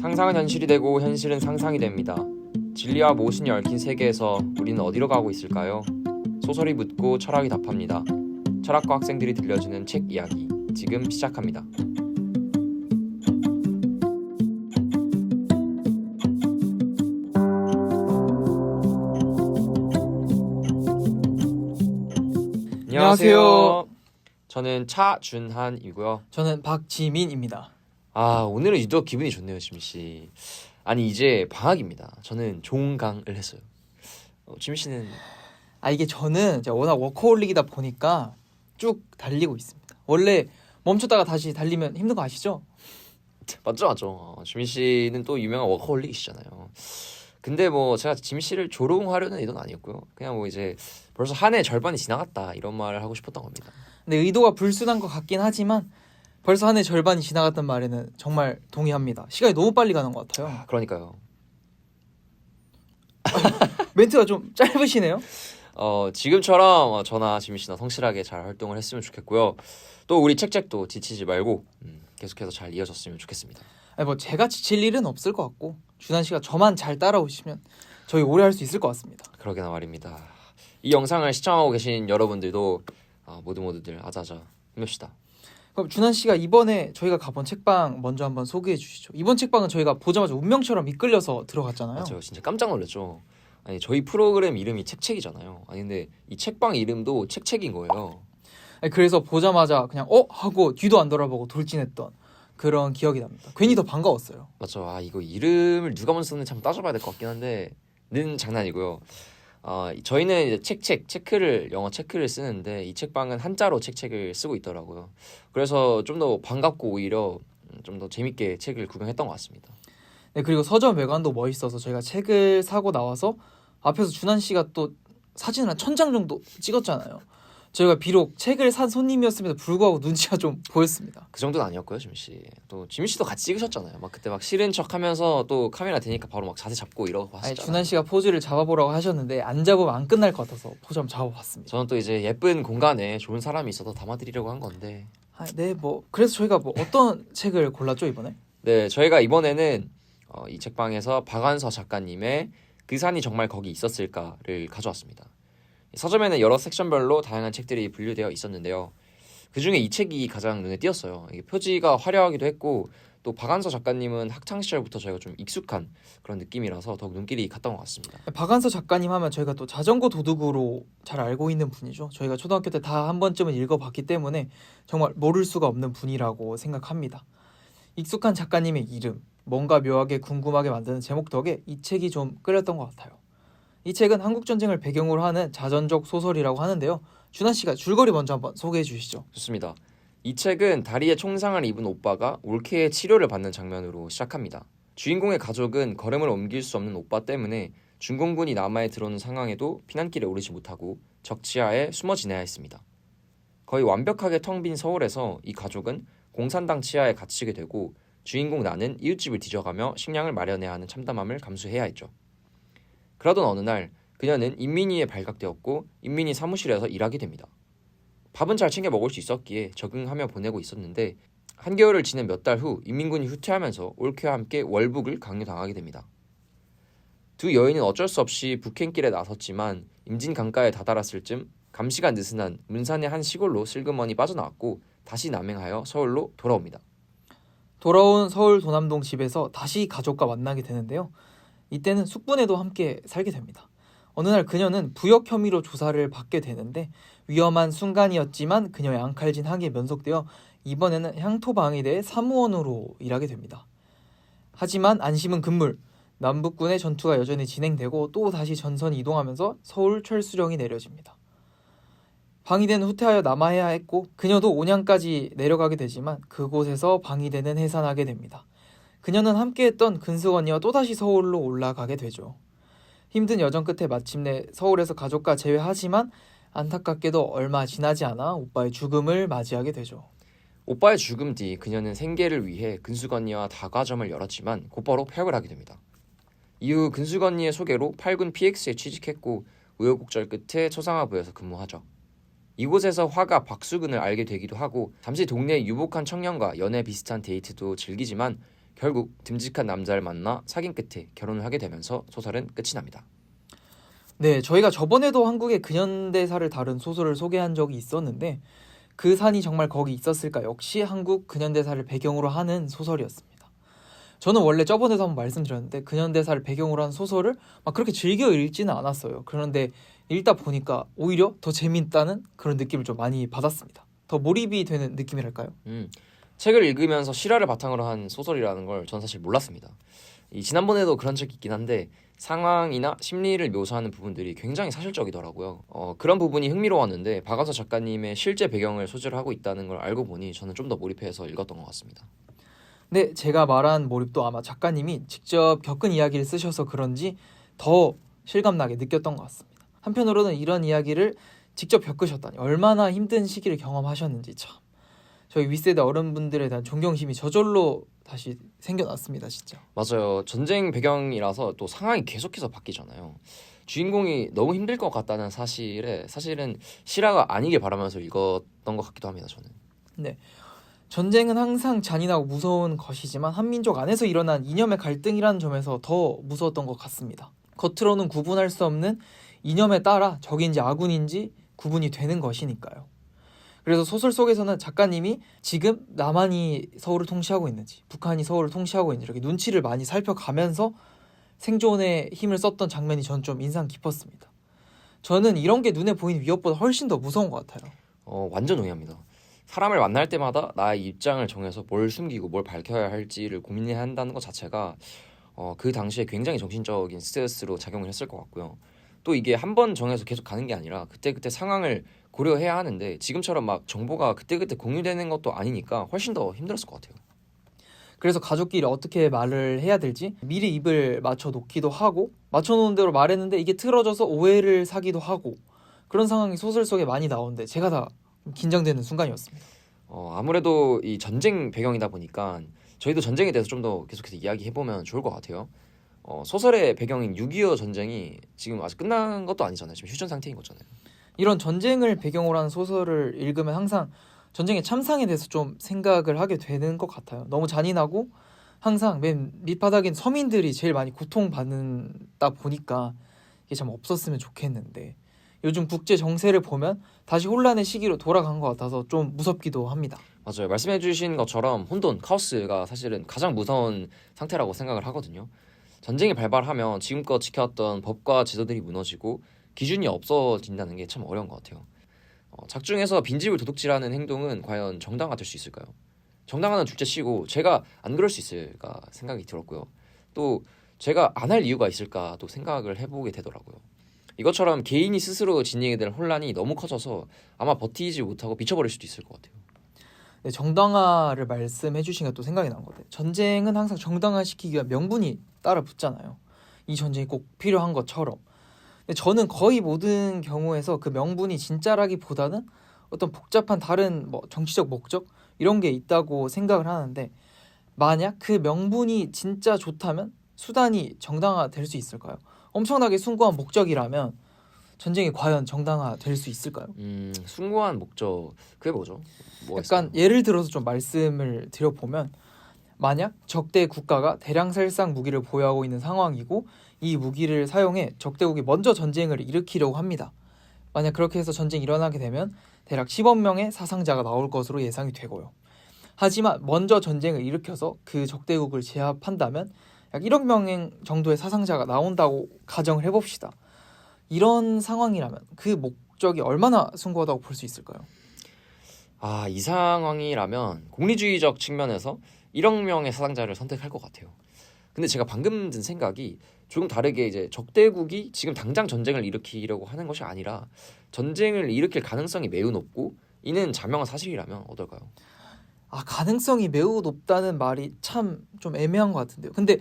상상은 현실이 되고 현실은 상상이 됩니다. 진리와 모순이 얽힌 세계에서 우리는 어디로 가고 있을까요? 소설이 묻고 철학이 답합니다. 철학과 학생들이 들려주는 책 이야기 지금 시작합니다. 안녕하세요. 저는 차준한이고요. 저는 박지민입니다. 오늘은 유독 기분이 좋네요, 지민 씨. 아니 이제 방학입니다. 저는 종강을 했어요. 지민 씨는? 이게 저는 제가 워낙 워커홀릭이다 보니까 쭉 달리고 있습니다. 원래 멈췄다가 다시 달리면 힘든 거 아시죠? 맞죠. 지민 씨는 또 유명한 워커홀릭이시잖아요. 근데 제가 지민 씨를 조롱하려는 의도는 아니었고요. 그냥 이제 벌써 한 해 절반이 지나갔다 이런 말을 하고 싶었던 겁니다. 근데 의도가 불순한 것 같긴 하지만 벌써 한 해 절반이 지나갔단 말에는 정말 동의합니다. 시간이 너무 빨리 가는 것 같아요. 그러니까요. 멘트가 좀 짧으시네요. 지금처럼 저나 지민 씨나 성실하게 잘 활동을 했으면 좋겠고요. 또 우리 책도 지치지 말고 계속해서 잘 이어졌으면 좋겠습니다. 제가 지칠 일은 없을 것 같고 준한 씨가 저만 잘 따라오시면 저희 오래 할 수 있을 것 같습니다. 그러게나 말입니다. 이 영상을 시청하고 계신 여러분들도 모두들 아자아자 힘냅시다. 그럼 준한 씨가 이번에 저희가 가본 책방 먼저 한번 소개해 주시죠. 이번 책방은 저희가 보자마자 운명처럼 이끌려서 들어갔잖아요. 맞아요. 진짜 깜짝 놀랐죠. 아니 저희 프로그램 이름이 책이잖아요. 근데 이 책방 이름도 책인 거예요. 그래서 보자마자 그냥 하고 뒤도 안 돌아보고 돌진했던 그런 기억이 납니다. 괜히 더 반가웠어요. 맞죠. 이거 이름을 누가 먼저 썼는지 참 따져봐야 될 것 같긴 한데 는 장난이고요. 저희는 이제 체크를 영어 체크를 쓰는데 이 책방은 한자로 책을 쓰고 있더라고요. 그래서 좀 더 반갑고 오히려 좀 더 재밌게 책을 구경했던 것 같습니다. 네, 그리고 서점 외관도 멋있어서 저희가 책을 사고 나와서 앞에서 준한 씨가 또 사진을 한 1000장 정도 찍었잖아요. 저희가 비록 책을 산 손님이었음에도 불구하고 눈치가 좀 보였습니다. 그 정도는 아니었고요, 지민 씨. 또 지민 씨도 같이 찍으셨잖아요. 그때 싫은 척하면서 또 카메라 대니까 바로 자세 잡고 이러고 하셨잖아요. 준한 씨가 포즈를 잡아보라고 하셨는데 안 잡으면 안 끝날 것 같아서 포즈 한번 잡아봤습니다. 저는 또 이제 예쁜 공간에 좋은 사람이 있어서 담아드리려고 한 건데. 그래서 저희가 어떤 책을 골랐죠 이번에? 네, 저희가 이번에는 이 책방에서 박완서 작가님의 그 산이 정말 거기 있었을까를 가져왔습니다. 서점에는 여러 섹션별로 다양한 책들이 분류되어 있었는데요. 그중에 이 책이 가장 눈에 띄었어요. 이게 표지가 화려하기도 했고 또 박완서 작가님은 학창시절부터 저희가 좀 익숙한 그런 느낌이라서 더욱 눈길이 갔던 것 같습니다. 박완서 작가님 하면 저희가 또 자전거 도둑으로 잘 알고 있는 분이죠. 저희가 초등학교 때 다 한 번쯤은 읽어봤기 때문에 정말 모를 수가 없는 분이라고 생각합니다. 익숙한 작가님의 이름, 뭔가 묘하게 궁금하게 만드는 제목 덕에 이 책이 좀 끌렸던 것 같아요. 이 책은 한국전쟁을 배경으로 하는 자전적 소설이라고 하는데요. 준한 씨가 줄거리 먼저 한번 소개해 주시죠. 좋습니다. 이 책은 다리에 총상을 입은 오빠가 올케의 치료를 받는 장면으로 시작합니다. 주인공의 가족은 걸음을 옮길 수 없는 오빠 때문에 중공군이 남하에 들어오는 상황에도 피난길에 오르지 못하고 적치하에 숨어 지내야 했습니다. 거의 완벽하게 텅 빈 서울에서 이 가족은 공산당 치하에 갇히게 되고 주인공 나는 이웃집을 뒤져가며 식량을 마련해야 하는 참담함을 감수해야 했죠. 그러던 어느 날 그녀는 인민이에 발각되었고 인민이 사무실에서 일하게 됩니다. 밥은 잘 챙겨 먹을 수 있었기에 적응하며 보내고 있었는데 한겨울을 지낸 몇 달 후 인민군이 후퇴하면서 올케와 함께 월북을 강요당하게 됩니다. 두 여인은 어쩔 수 없이 북행길에 나섰지만 임진 강가에 다다랐을 즈음 감시가 느슨한 문산의 한 시골로 슬그머니 빠져나왔고 다시 남행하여 서울로 돌아옵니다. 돌아온 서울 도남동 집에서 다시 가족과 만나게 되는데요. 이때는 숙부네도 함께 살게 됩니다. 어느 날 그녀는 부역 혐의로 조사를 받게 되는데 위험한 순간이었지만 그녀의 앙칼진 학위에 면속되어 이번에는 향토방위대 사무원으로 일하게 됩니다. 하지만 안심은 금물, 남북군의 전투가 여전히 진행되고 또 다시 전선이 이동하면서 서울 철수령이 내려집니다. 방위대는 후퇴하여 남하해야 했고 그녀도 온양까지 내려가게 되지만 그곳에서 방위대는 해산하게 됩니다. 그녀는 함께했던 근숙 언니와 또다시 서울로 올라가게 되죠. 힘든 여정 끝에 마침내 서울에서 가족과 재회하지만 안타깝게도 얼마 지나지 않아 오빠의 죽음을 맞이하게 되죠. 오빠의 죽음 뒤 그녀는 생계를 위해 근숙 언니와 다과점을 열었지만 곧바로 폐업을 하게 됩니다. 이후 근숙 언니의 소개로 8군 PX에 취직했고 우여곡절 끝에 초상화부에서 근무하죠. 이곳에서 화가 박수근을 알게 되기도 하고 잠시 동네의 유복한 청년과 연애 비슷한 데이트도 즐기지만 결국 듬직한 남자를 만나 사귄 끝에 결혼을 하게 되면서 소설은 끝이 납니다. 네, 저희가 저번에도 한국의 근현대사를 다룬 소설을 소개한 적이 있었는데 그 산이 정말 거기 있었을까 역시 한국 근현대사를 배경으로 하는 소설이었습니다. 저는 원래 저번에도 한번 말씀드렸는데 근현대사를 배경으로 한 소설을 막 그렇게 즐겨 읽지는 않았어요. 그런데 읽다 보니까 오히려 더 재밌다는 그런 느낌을 좀 많이 받았습니다. 더 몰입이 되는 느낌이랄까요? 책을 읽으면서 실화를 바탕으로 한 소설이라는 걸 전 사실 몰랐습니다. 지난번에도 그런 적이 있긴 한데 상황이나 심리를 묘사하는 부분들이 굉장히 사실적이더라고요. 그런 부분이 흥미로웠는데 박완서 작가님의 실제 배경을 소재로 하고 있다는 걸 알고 보니 저는 좀 더 몰입해서 읽었던 것 같습니다. 네, 제가 말한 몰입도 아마 작가님이 직접 겪은 이야기를 쓰셔서 그런지 더 실감나게 느꼈던 것 같습니다. 한편으로는 이런 이야기를 직접 겪으셨다니 얼마나 힘든 시기를 경험하셨는지 참 저희 윗세대 어른분들에 대한 존경심이 저절로 다시 생겨났습니다, 진짜. 맞아요. 전쟁 배경이라서 또 상황이 계속해서 바뀌잖아요. 주인공이 너무 힘들 것 같다는 사실은 실화가 아니길 바라면서 읽었던 것 같기도 합니다. 저는. 네. 전쟁은 항상 잔인하고 무서운 것이지만 한민족 안에서 일어난 이념의 갈등이라는 점에서 더 무서웠던 것 같습니다. 겉으로는 구분할 수 없는 이념에 따라 적인지 아군인지 구분이 되는 것이니까요. 그래서 소설 속에서는 작가님이 지금 남한이 서울을 통치하고 있는지 북한이 서울을 통치하고 있는지 이렇게 눈치를 많이 살펴가면서 생존에 힘을 썼던 장면이 전 좀 인상 깊었습니다. 저는 이런 게 눈에 보이는 위협보다 훨씬 더 무서운 것 같아요. 완전 동의합니다. 사람을 만날 때마다 나의 입장을 정해서 뭘 숨기고 뭘 밝혀야 할지를 고민해야 한다는 것 자체가 그 당시에 굉장히 정신적인 스트레스로 작용을 했을 것 같고요. 또 이게 한 번 정해서 계속 가는 게 아니라 그때그때 상황을 고려해야 하는데 지금처럼 막 정보가 그때그때 공유되는 것도 아니니까 훨씬 더 힘들었을 것 같아요. 그래서 가족끼리 어떻게 말을 해야 될지 미리 입을 맞춰 놓기도 하고 맞춰 놓은 대로 말했는데 이게 틀어져서 오해를 사기도 하고 그런 상황이 소설 속에 많이 나오는데 제가 다 긴장되는 순간이었습니다. 아무래도 이 전쟁 배경이다 보니까 저희도 전쟁에 대해서 좀 더 계속해서 이야기해보면 좋을 것 같아요. 소설의 배경인 6.25 전쟁이 지금 아직 끝난 것도 아니잖아요. 지금 휴전 상태인 거잖아요. 이런 전쟁을 배경으로 한 소설을 읽으면 항상 전쟁의 참상에 대해서 좀 생각을 하게 되는 것 같아요. 너무 잔인하고 항상 맨 밑바닥인 서민들이 제일 많이 고통받는다 보니까 이게 참 없었으면 좋겠는데 요즘 국제 정세를 보면 다시 혼란의 시기로 돌아간 것 같아서 좀 무섭기도 합니다. 맞아요. 말씀해주신 것처럼 혼돈, 카오스가 사실은 가장 무서운 상태라고 생각을 하거든요. 전쟁이 발발하면 지금껏 지켜왔던 법과 제도들이 무너지고 기준이 없어진다는 게 참 어려운 것 같아요. 작중에서 빈집을 도둑질하는 행동은 과연 정당화될 수 있을까요? 정당화는 둘째치고 제가 안 그럴 수 있을까 생각이 들었고요. 또 제가 안 할 이유가 있을까도 생각을 해보게 되더라고요. 이것처럼 개인이 스스로 지니게 될 혼란이 너무 커져서 아마 버티지 못하고 미쳐버릴 수도 있을 것 같아요. 네, 정당화를 말씀해 주신 게 또 생각이 난 거예요. 전쟁은 항상 정당화시키기 위한 명분이 따라 붙잖아요. 이 전쟁이 꼭 필요한 것처럼. 근데 저는 거의 모든 경우에서 그 명분이 진짜라기보다는 어떤 복잡한 다른 뭐 정치적 목적 이런 게 있다고 생각을 하는데 만약 그 명분이 진짜 좋다면 수단이 정당화될 수 있을까요? 엄청나게 숭고한 목적이라면 전쟁이 과연 정당화될 수 있을까요? 숭고한 목적 그게 뭐죠? 뭐가 약간 있어요? 예를 들어서 좀 말씀을 드려보면 만약 적대 국가가 대량 살상 무기를 보유하고 있는 상황이고 이 무기를 사용해 적대국이 먼저 전쟁을 일으키려고 합니다. 만약 그렇게 해서 전쟁이 일어나게 되면 대략 10억 명의 사상자가 나올 것으로 예상이 되고요. 하지만 먼저 전쟁을 일으켜서 그 적대국을 제압한다면 약 1억 명 정도의 사상자가 나온다고 가정을 해봅시다. 이런 상황이라면 그 목적이 얼마나 숭고하다고 볼 수 있을까요? 이 상황이라면 공리주의적 측면에서 1억 명의 사상자를 선택할 것 같아요. 근데 제가 방금 든 생각이 조금 다르게 이제 적대국이 지금 당장 전쟁을 일으키려고 하는 것이 아니라 전쟁을 일으킬 가능성이 매우 높고 이는 자명한 사실이라면 어떨까요? 가능성이 매우 높다는 말이 참 좀 애매한 것 같은데요. 근데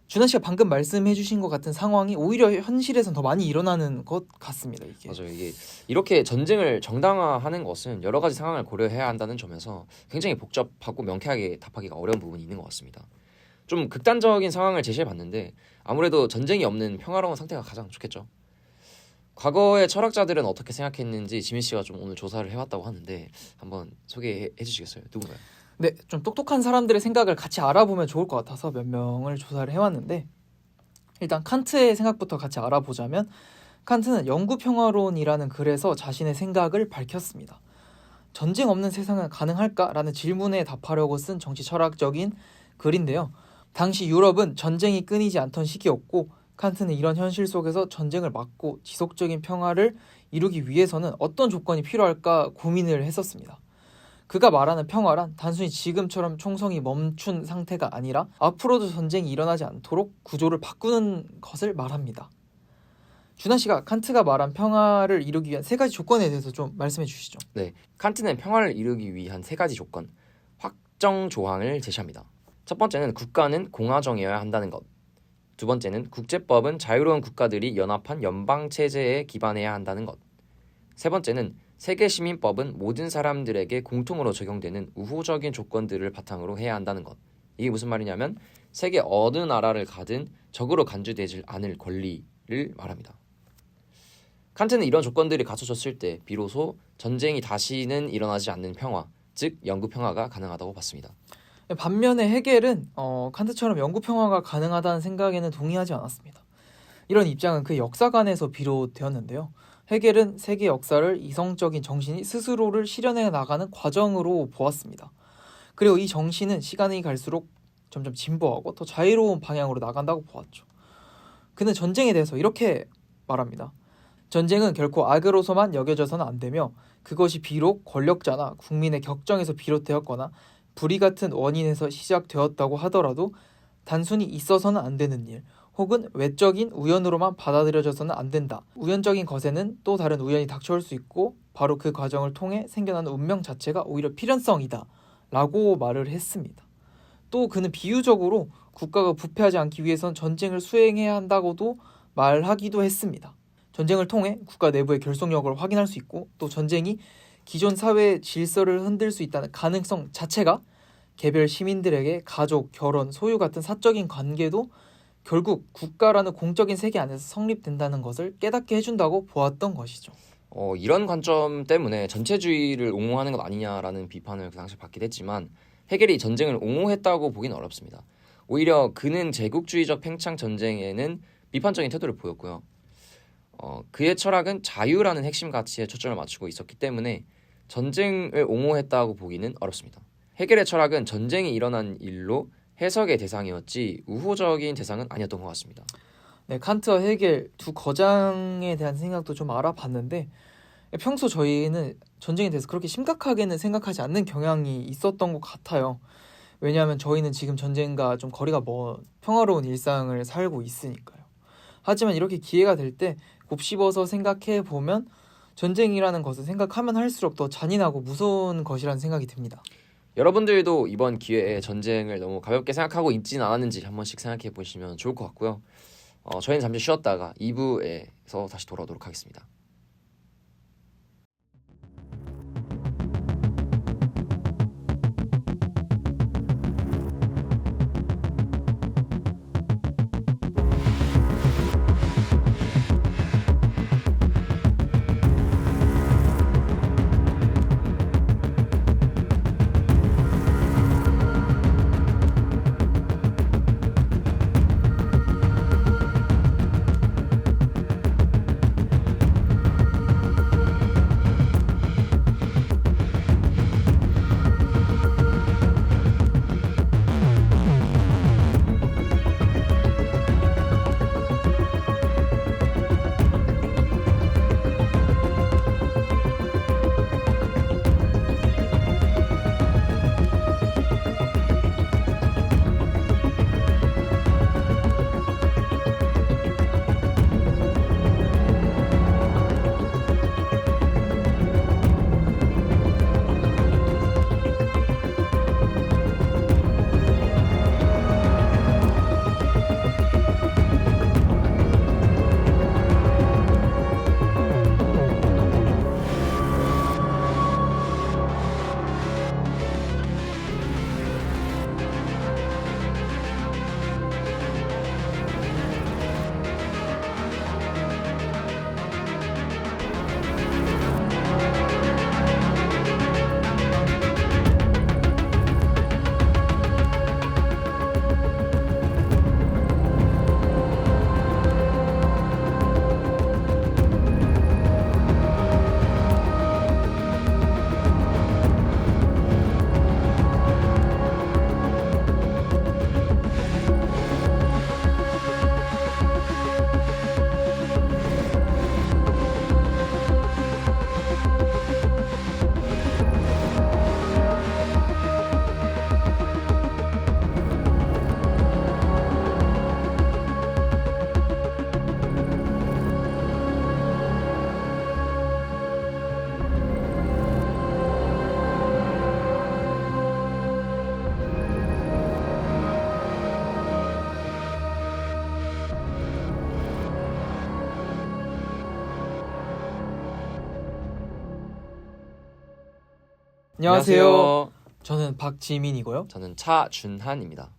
준하 씨가 방금 말씀해 주신 것 같은 상황이 오히려 현실에선 더 많이 일어나는 것 같습니다. 이게. 맞아요. 이게 이렇게 전쟁을 정당화하는 것은 여러 가지 상황을 고려해야 한다는 점에서 굉장히 복잡하고 명쾌하게 답하기가 어려운 부분이 있는 것 같습니다. 좀 극단적인 상황을 제시해 봤는데 아무래도 전쟁이 없는 평화로운 상태가 가장 좋겠죠. 과거의 철학자들은 어떻게 생각했는지 지민 씨가 좀 오늘 조사를 해왔다고 하는데 한번 소개해 주시겠어요? 누군가요? 네, 좀 똑똑한 사람들의 생각을 같이 알아보면 좋을 것 같아서 몇 명을 조사를 해왔는데 일단 칸트의 생각부터 같이 알아보자면 칸트는 영구평화론이라는 글에서 자신의 생각을 밝혔습니다. 전쟁 없는 세상은 가능할까라는 질문에 답하려고 쓴 정치 철학적인 글인데요. 당시 유럽은 전쟁이 끊이지 않던 시기였고 칸트는 이런 현실 속에서 전쟁을 막고 지속적인 평화를 이루기 위해서는 어떤 조건이 필요할까 고민을 했었습니다. 그가 말하는 평화란 단순히 지금처럼 총성이 멈춘 상태가 아니라 앞으로도 전쟁이 일어나지 않도록 구조를 바꾸는 것을 말합니다. 준하 씨가 칸트가 말한 평화를 이루기 위한 세 가지 조건에 대해서 좀 말씀해 주시죠. 네, 칸트는 평화를 이루기 위한 세 가지 조건, 확정 조항을 제시합니다. 첫 번째는 국가는 공화정이어야 한다는 것. 두 번째는 국제법은 자유로운 국가들이 연합한 연방 체제에 기반해야 한다는 것. 세 번째는 세계 시민법은 모든 사람들에게 공통으로 적용되는 우호적인 조건들을 바탕으로 해야 한다는 것. 이게 무슨 말이냐면 세계 어느 나라를 가든 적으로 간주되지 않을 권리를 말합니다. 칸트는 이런 조건들이 갖춰졌을 때 비로소 전쟁이 다시는 일어나지 않는 평화, 즉 영구 평화가 가능하다고 봤습니다. 반면에 헤겔은 칸트처럼 영구 평화가 가능하다는 생각에는 동의하지 않았습니다. 이런 입장은 그 역사관에서 비롯되었는데요. 헤겔은 세계 역사를 이성적인 정신이 스스로를 실현해 나가는 과정으로 보았습니다. 그리고 이 정신은 시간이 갈수록 점점 진보하고 더 자유로운 방향으로 나간다고 보았죠. 그는 전쟁에 대해서 이렇게 말합니다. 전쟁은 결코 악으로서만 여겨져서는 안 되며 그것이 비록 권력자나 국민의 격정에서 비롯되었거나 불의 같은 원인에서 시작되었다고 하더라도 단순히 있어서는 안 되는 일 혹은 외적인 우연으로만 받아들여져서는 안 된다. 우연적인 것에는 또 다른 우연이 닥쳐올 수 있고 바로 그 과정을 통해 생겨나는 운명 자체가 오히려 필연성이다 라고 말을 했습니다. 또 그는 비유적으로 국가가 부패하지 않기 위해선 전쟁을 수행해야 한다고도 말하기도 했습니다. 전쟁을 통해 국가 내부의 결속력을 확인할 수 있고 또 전쟁이 기존 사회의 질서를 흔들 수 있다는 가능성 자체가 개별 시민들에게 가족, 결혼, 소유 같은 사적인 관계도 결국 국가라는 공적인 세계 안에서 성립된다는 것을 깨닫게 해준다고 보았던 것이죠. 이런 관점 때문에 전체주의를 옹호하는 것 아니냐라는 비판을 그 당시에 받기도 했지만 헤겔이 전쟁을 옹호했다고 보기는 어렵습니다. 오히려 그는 제국주의적 팽창 전쟁에는 비판적인 태도를 보였고요. 그의 철학은 자유라는 핵심 가치에 초점을 맞추고 있었기 때문에 전쟁을 옹호했다고 보기는 어렵습니다. 헤겔의 철학은 전쟁이 일어난 일로 해석의 대상이었지 우호적인 대상은 아니었던 것 같습니다. 네, 칸트와 헤겔 두 거장에 대한 생각도 좀 알아봤는데 평소 저희는 전쟁에 대해서 그렇게 심각하게는 생각하지 않는 경향이 있었던 것 같아요. 왜냐하면 저희는 지금 전쟁과 좀 거리가 먼 평화로운 일상을 살고 있으니까요. 하지만 이렇게 기회가 될 때 곱씹어서 생각해 보면 전쟁이라는 것을 생각하면 할수록 더 잔인하고 무서운 것이라는 생각이 듭니다. 여러분들도 이번 기회에 전쟁을 너무 가볍게 생각하고 있지는 않았는지 한 번씩 생각해 보시면 좋을 것 같고요. 저희는 잠시 쉬었다가 2부에서 다시 돌아오도록 하겠습니다. 안녕하세요. 저는 박지민이고요. 저는 차준한입니다.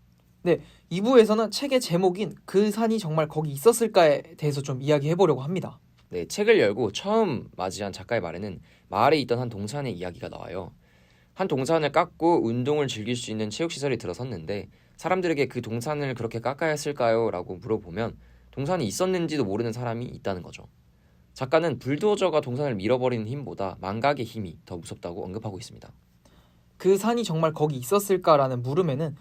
2부에서는 책의 제목인 그 산이 정말 거기 있었을까에 대해서 좀 이야기해 보려고 합니다. 네, 책을 열고 처음 맞이한 작가의 말에는 마을에 있던 한 동산의 이야기가 나와요. 한 동산을 깎고 운동을 즐길 수 있는 체육시설이 들어섰는데 사람들에게 그 동산을 그렇게 깎아야 했을까요? 라고 물어보면 동산이 있었는지도 모르는 사람이 있다는 거죠. 작가는 불도저가 동산을 밀어버리는 힘보다 망각의 힘이 더 무섭다고 언급하고 있습니다. 그 산이 정말 거기 있었을까라는 물음에는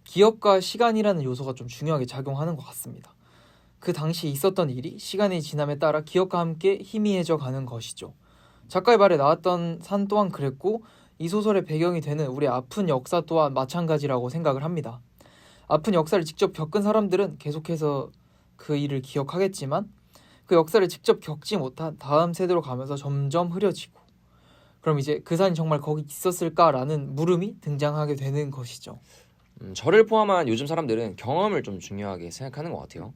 기억과 시간이라는 요소가 좀 중요하게 작용하는 것 같습니다. 그 당시 있었던 일이 시간이 지남에 따라 기억과 함께 희미해져 가는 것이죠. 작가의 말에 나왔던 산 또한 그랬고 이 소설의 배경이 되는 우리 아픈 역사 또한 마찬가지라고 생각을 합니다. 아픈 역사를 직접 겪은 사람들은 계속해서 그 일을 기억하겠지만 그 역사를 직접 겪지 못한 다음 세대로 가면서 점점 흐려지고 그럼 이제 그 산이 정말 거기 있었을까라는 물음이 등장하게 되는 것이죠. 저를 포함한 요즘 사람들은 경험을 좀 중요하게 생각하는 것 같아요.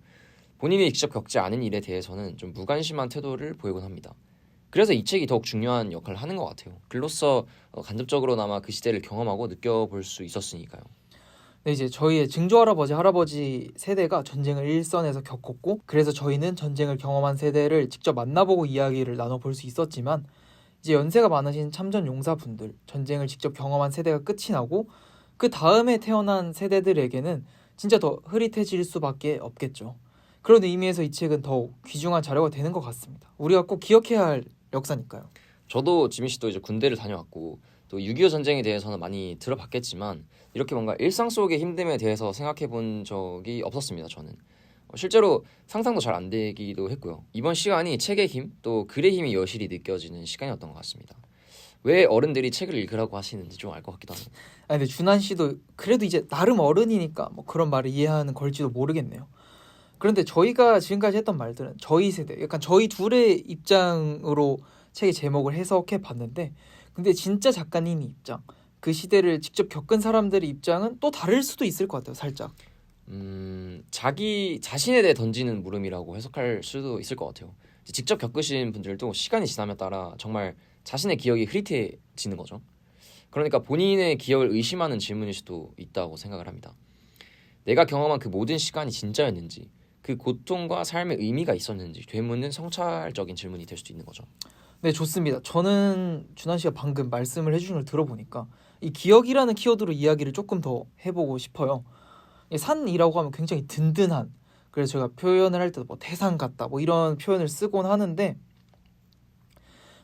본인이 직접 겪지 않은 일에 대해서는 좀 무관심한 태도를 보이곤 합니다. 그래서 이 책이 더욱 중요한 역할을 하는 것 같아요. 글로써 간접적으로나마 그 시대를 경험하고 느껴볼 수 있었으니까요. 네, 이제 저희의 증조할아버지, 할아버지 세대가 전쟁을 일선에서 겪었고 그래서 저희는 전쟁을 경험한 세대를 직접 만나보고 이야기를 나눠볼 수 있었지만 이제 연세가 많으신 참전 용사분들, 전쟁을 직접 경험한 세대가 끝이 나고 그 다음에 태어난 세대들에게는 진짜 더 흐릿해질 수밖에 없겠죠. 그런 의미에서 이 책은 더욱 귀중한 자료가 되는 것 같습니다. 우리가 꼭 기억해야 할 역사니까요. 저도 지민 씨도 이제 군대를 다녀왔고 또 6.25 전쟁에 대해서는 많이 들어봤겠지만 이렇게 뭔가 일상 속의 힘듦에 대해서 생각해 본 적이 없었습니다. 저는 실제로 상상도 잘 안 되기도 했고요. 이번 시간이 책의 힘, 또 글의 힘이 여실히 느껴지는 시간이었던 것 같습니다. 왜 어른들이 책을 읽으라고 하시는지 좀 알 것 같기도 합니다. 근데 준한 씨도 그래도 이제 나름 어른이니까 뭐 그런 말을 이해하는 걸지도 모르겠네요. 그런데 저희가 지금까지 했던 말들은 저희 세대, 약간 저희 둘의 입장으로 책의 제목을 해석해 봤는데 근데 진짜 작가님의 입장, 그 시대를 직접 겪은 사람들의 입장은 또 다를 수도 있을 것 같아요, 살짝. 자기 자신에 대해 던지는 물음이라고 해석할 수도 있을 것 같아요. 직접 겪으신 분들도 시간이 지남에 따라 정말 자신의 기억이 흐릿해지는 거죠. 그러니까 본인의 기억을 의심하는 질문일 수도 있다고 생각을 합니다. 내가 경험한 그 모든 시간이 진짜였는지, 그 고통과 삶의 의미가 있었는지 되묻는 성찰적인 질문이 될 수도 있는 거죠. 네, 좋습니다. 저는 준한 씨가 방금 말씀을 해주신 걸 들어보니까 이 기억이라는 키워드로 이야기를 조금 더 해보고 싶어요. 이 산이라고 하면 굉장히 든든한, 그래서 제가 표현을 할 때도 뭐 태산 같다 뭐 이런 표현을 쓰곤 하는데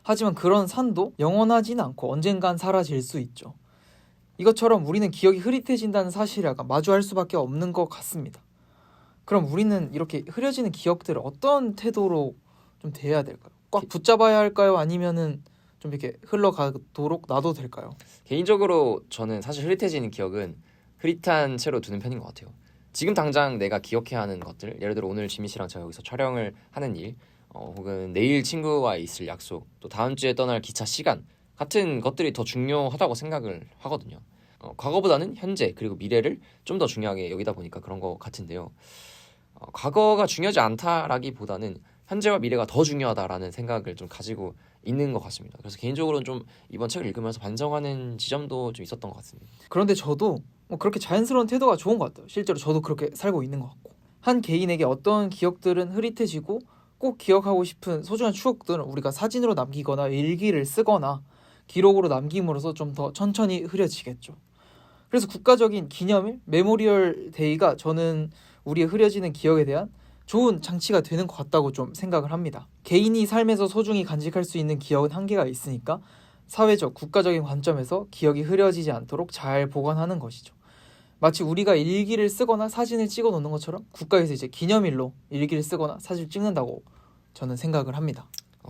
하지만 그런 산도 영원하지는 않고 언젠간 사라질 수 있죠. 이것처럼 우리는 기억이 흐릿해진다는 사실을 약간 마주할 수밖에 없는 것 같습니다. 그럼 우리는 이렇게 흐려지는 기억들을 어떤 태도로 좀 대해야 될까요? 꽉 붙잡아야 할까요? 아니면은 좀 이렇게 흘러가도록 놔도 될까요? 개인적으로 저는 사실 흐릿해지는 기억은 흐릿한 채로 두는 편인 것 같아요. 지금 당장 내가 기억해야 하는 것들, 예를 들어 오늘 지민 씨랑 제가 여기서 촬영을 하는 일, 혹은 내일 친구와 있을 약속, 또 다음 주에 떠날 기차 시간 같은 것들이 더 중요하다고 생각을 하거든요. 과거보다는 현재 그리고 미래를 좀 더 중요하게 여기다 보니까 그런 것 같은데요. 과거가 중요하지 않다라기보다는 현재와 미래가 더 중요하다라는 생각을 좀 가지고 있는 것 같습니다. 그래서 개인적으로는 좀 이번 책을 읽으면서 반성하는 지점도 좀 있었던 것 같습니다. 그런데 저도 뭐 그렇게 자연스러운 태도가 좋은 것 같아요. 실제로 저도 그렇게 살고 있는 것 같고 한 개인에게 어떤 기억들은 흐릿해지고 꼭 기억하고 싶은 소중한 추억들은 우리가 사진으로 남기거나 일기를 쓰거나 기록으로 남김으로써 좀 더 천천히 흐려지겠죠. 그래서 국가적인 기념일, 메모리얼 데이가 저는 우리의 흐려지는 기억에 대한 좋은 장치가 되는 것 같다고 좀 생각을 합니다. 개인이 삶에서 소중히 간직할 수 있는 기억은 한계가 있으니까 사회적, 국가적인 관점에서 기억이 흐려지지 않도록 잘 보관하는 것이죠. 마치 우리가 일기를 쓰거나 사진을 찍어 놓는 것처럼 국가에서 이제 기념일로 일기를 쓰거나 사진을 찍는다고 저는 생각을 합니다.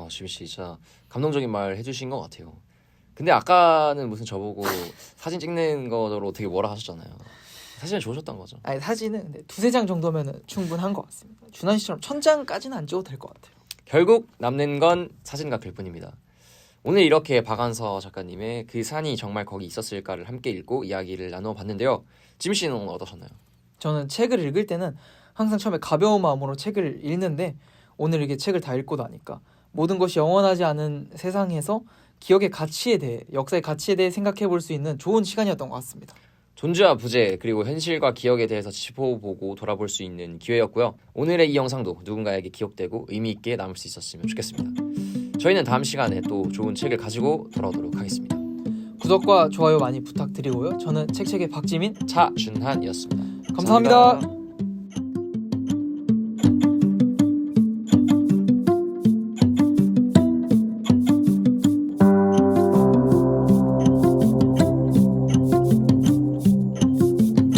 지민 씨 진짜 감동적인 말 해주신 것 같아요. 근데 아까는 무슨 저보고 사진 찍는 거로 되게 뭐라 하셨잖아요. 사진은 좋으셨던 거죠. 아니 사진은 근데 두세 장 정도면 충분한 것 같습니다. 준한 씨처럼 1000장까지는 안 찍어도 될 것 같아요. 결국 남는 건 사진과 글뿐입니다. 오늘 이렇게 박한서 작가님의 그 산이 정말 거기 있었을까를 함께 읽고 이야기를 나눠봤는데요. 지민 씨는 오늘 어떠셨나요? 저는 책을 읽을 때는 항상 처음에 가벼운 마음으로 책을 읽는데 오늘 이렇게 책을 다 읽고 나니까 모든 것이 영원하지 않은 세상에서 기억의 가치에 대해, 역사의 가치에 대해 생각해 볼 수 있는 좋은 시간이었던 것 같습니다. 존재와 부재 그리고 현실과 기억에 대해서 짚어보고 돌아볼 수 있는 기회였고요. 오늘의 이 영상도 누군가에게 기억되고 의미 있게 남을 수 있었으면 좋겠습니다. 저희는 다음 시간에 또 좋은 책을 가지고 돌아오도록 하겠습니다. 구독과 좋아요 많이 부탁드리고요. 저는 책책의 박지민, 차준한이었습니다. 감사합니다.